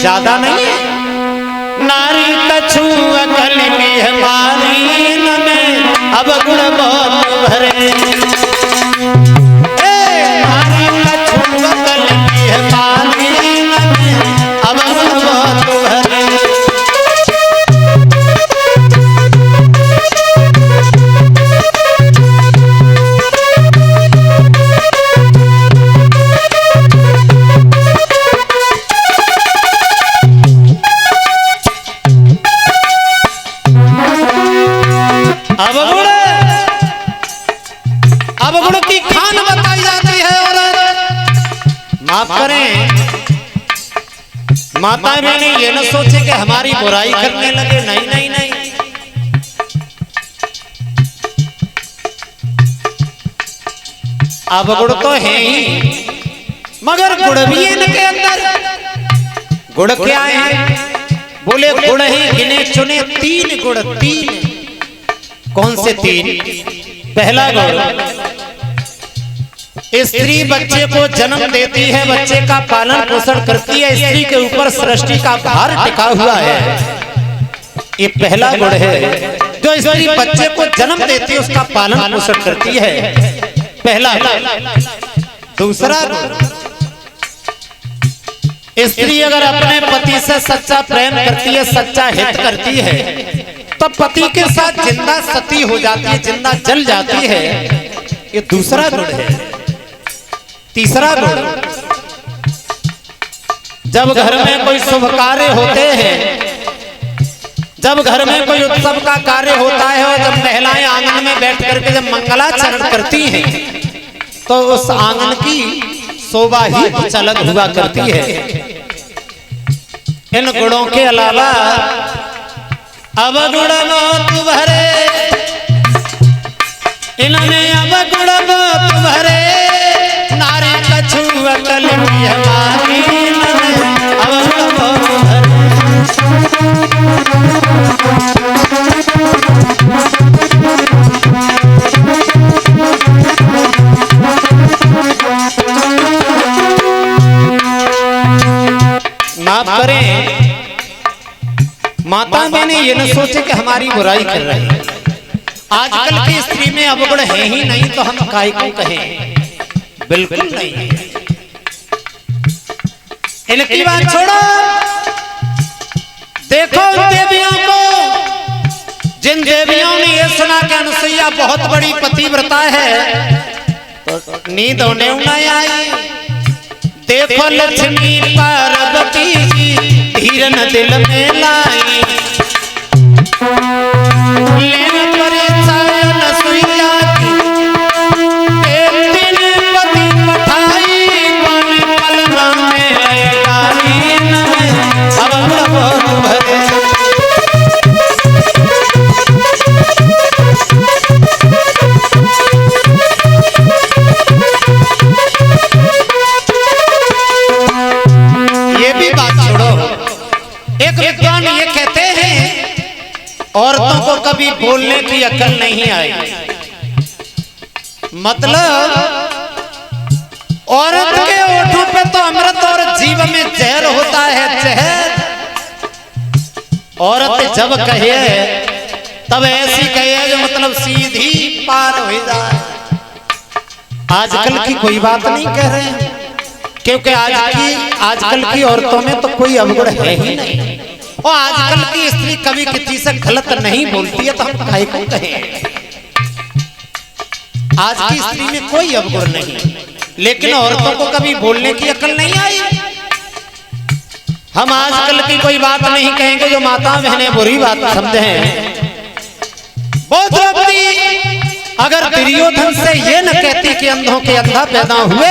ज्यादा नहीं है। नारी कछु अकल की हमारी में अब गुण बहुत भरे, नारी कछु अकल की हमारी में अब गुण बहुत भरे। अब गुण की खान बताई जाती है औरत। माफ करें, माता बहने ये न सोचे कि हमारी बुराई करने लगे, नहीं नहीं नहीं। अब गुण तो है ही, मगर गुण भी है इनके अंदर। गुण क्या है? बोले गुण ही गिने चुने तीन गुण। तीन कौन से तीन? पहला गुण, स्त्री बच्चे को जन्म देती है, बच्चे का पालन पोषण करती है, स्त्री के ऊपर सृष्टि का भार टिका हुआ है। ये पहला गुण है। जो स्त्री बच्चे को जन्म देती है उसका पालन पोषण करती है, पहला। दूसरा गुण, स्त्री अगर अपने पति से सच्चा प्रेम करती है, सच्चा हित करती है, तो पति के साथ जिंदा सती हो जाती है, जिंदा जल जाती है। ये दूसरा गुण है। तीसरा गुण, जब घर में कोई शुभ कार्य होते हैं, जब घर में कोई उत्सव का कार्य होता है और जब महिलाएं आंगन में बैठ करके जब मंगलाचरण करती हैं, तो उस आंगन की शोभा ही कुछ अलग हुआ करती है। इन गुणों के अलावा अब गुण बहुत भरे, इन्होंने अब गुण बहुत भरे, नारी कछु अकल की हमारी अब गुण बहुत भरे। माफ करें, माता मैंने ये न सोचे कि हमारी बुराई कर रहे हैं। आजकल की स्त्री में अवगुण है ही नहीं, तो हम काय को कहें? बिल्कुल नहीं। इनकी बात छोड़ो, देखो उन देवियों को, जिन देवियों ने ये सुना कि अनुसुईया बहुत बड़ी पतिव्रता है, तो नींद उन्हें नहीं आई। देखो लक्ष्मी पार्वती जी धीरन दिल में लाई, लेने परीक्षा अनुसुईया की, एक दिन पति पठाई, कौन पलना में आई, अब बहुत भरे। ये भी बात छोड़ो, एक विद्वान ये कहते हैं औरतों को कभी बोलने की अकल नहीं आई। मतलब औरत के ओठों पे तो अमृत और जीव में जहर होता है, जहर। औरत जब कहे तब ऐसी कहे जो मतलब सीधी पार हो जाए। आजकल की कोई बात नहीं कह रहे हैं, क्योंकि आजकल की औरतों में तो कोई अवगुण है ही नहीं। और आजकल की स्त्री कभी किसी से गलत नहीं बोलती है, तो हम काहे को कहें? आज की स्त्री में कोई अवगुण नहीं, लेकिन औरतों को कभी बोलने की अकल नहीं आई। हम आजकल की कोई बात नहीं कहेंगे जो माता बहनें बुरी बात समझें। बहुत अगर दुर्योधन से ये न कहती कि अंधों के अंधा पैदा हुए,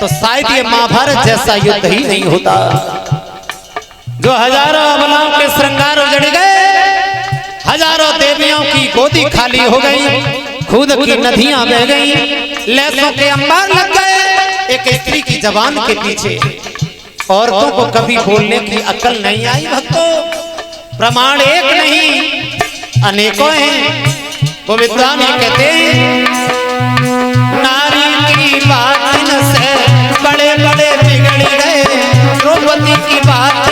तो शायद ये महाभारत जैसा युद्ध ही नहीं होता। जो हजारों अबलाओं के श्रृंगार उजड़ गए, हजारों देवियों की गोदी खाली हो गई, खुद की नदियां बह गई, लहसों के अंबार लग गए एक स्त्री की जबान के पीछे। औरतों को कभी बोलने की अकल नहीं आई। भक्तों, प्रमाण एक नहीं अनेकों हैं। वो विद्वान ये कहते हैं, नारी की बात से बड़े बड़े बिगड़ गए, द्रौपदी की बात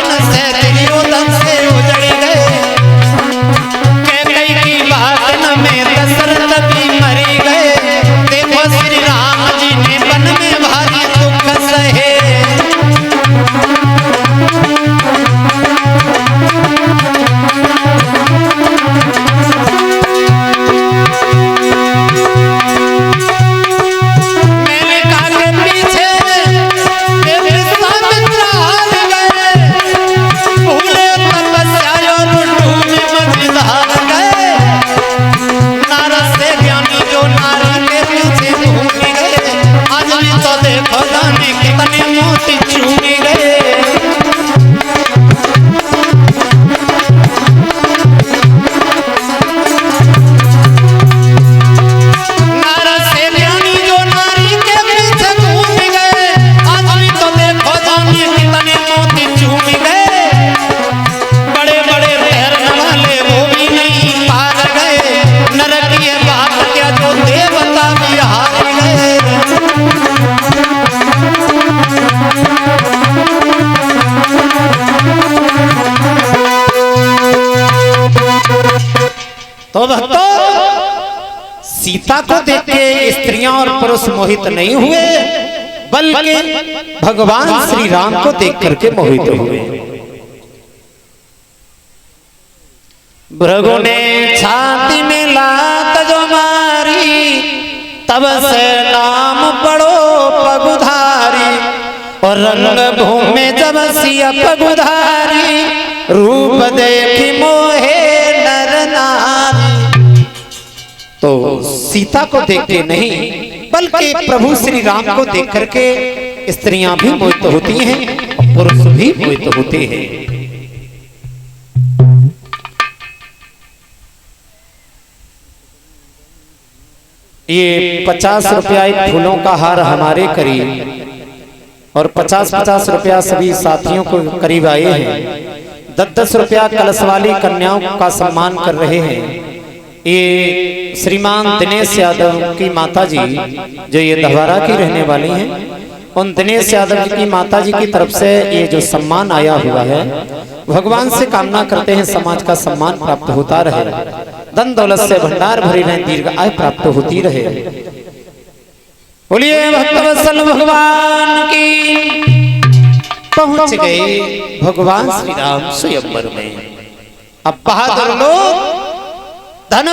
सीता को देख के स्त्रियां और पुरुष मोहित नहीं हुए, बल्कि भगवान श्री राम को देख करके मोहित हुए। भृगु ने छाती में लात जो मारी, तब से नाम पड़ो पगुधारी। और रंग भूमि जब सिया पगुधारी, रूप देखी मोहे नर नारी। तो सीता को देख के नहीं, बल्कि प्रभु श्री राम को देख करके स्त्रियां भी मोहित होती हैं और पुरुष भी मोहित होते हैं। ये 50 रुपया एक फूलों का हार हमारे करीब और 50-50 रुपया सभी साथियों को करीब आए हैं। 10-10 रुपया कलश वाली कन्याओं का सम्मान कर रहे हैं। ये श्रीमान दिनेश यादव की माता जी, जो ये दहवारा की रहने वाली हैं, उन दिनेश यादव जी की माता जी की तरफ से ये जो सम्मान आया हुआ है, भगवान से कामना करते हैं समाज का सम्मान प्राप्त होता रहे, धन दौलत से भंडार भरी रहे, दीर्घ आयु प्राप्त होती रहे। बोलिए भक्तवत्सल भगवान की। पहुंच गए भगवान श्री राम स्वयंवर में। अब बहादुर लोग धन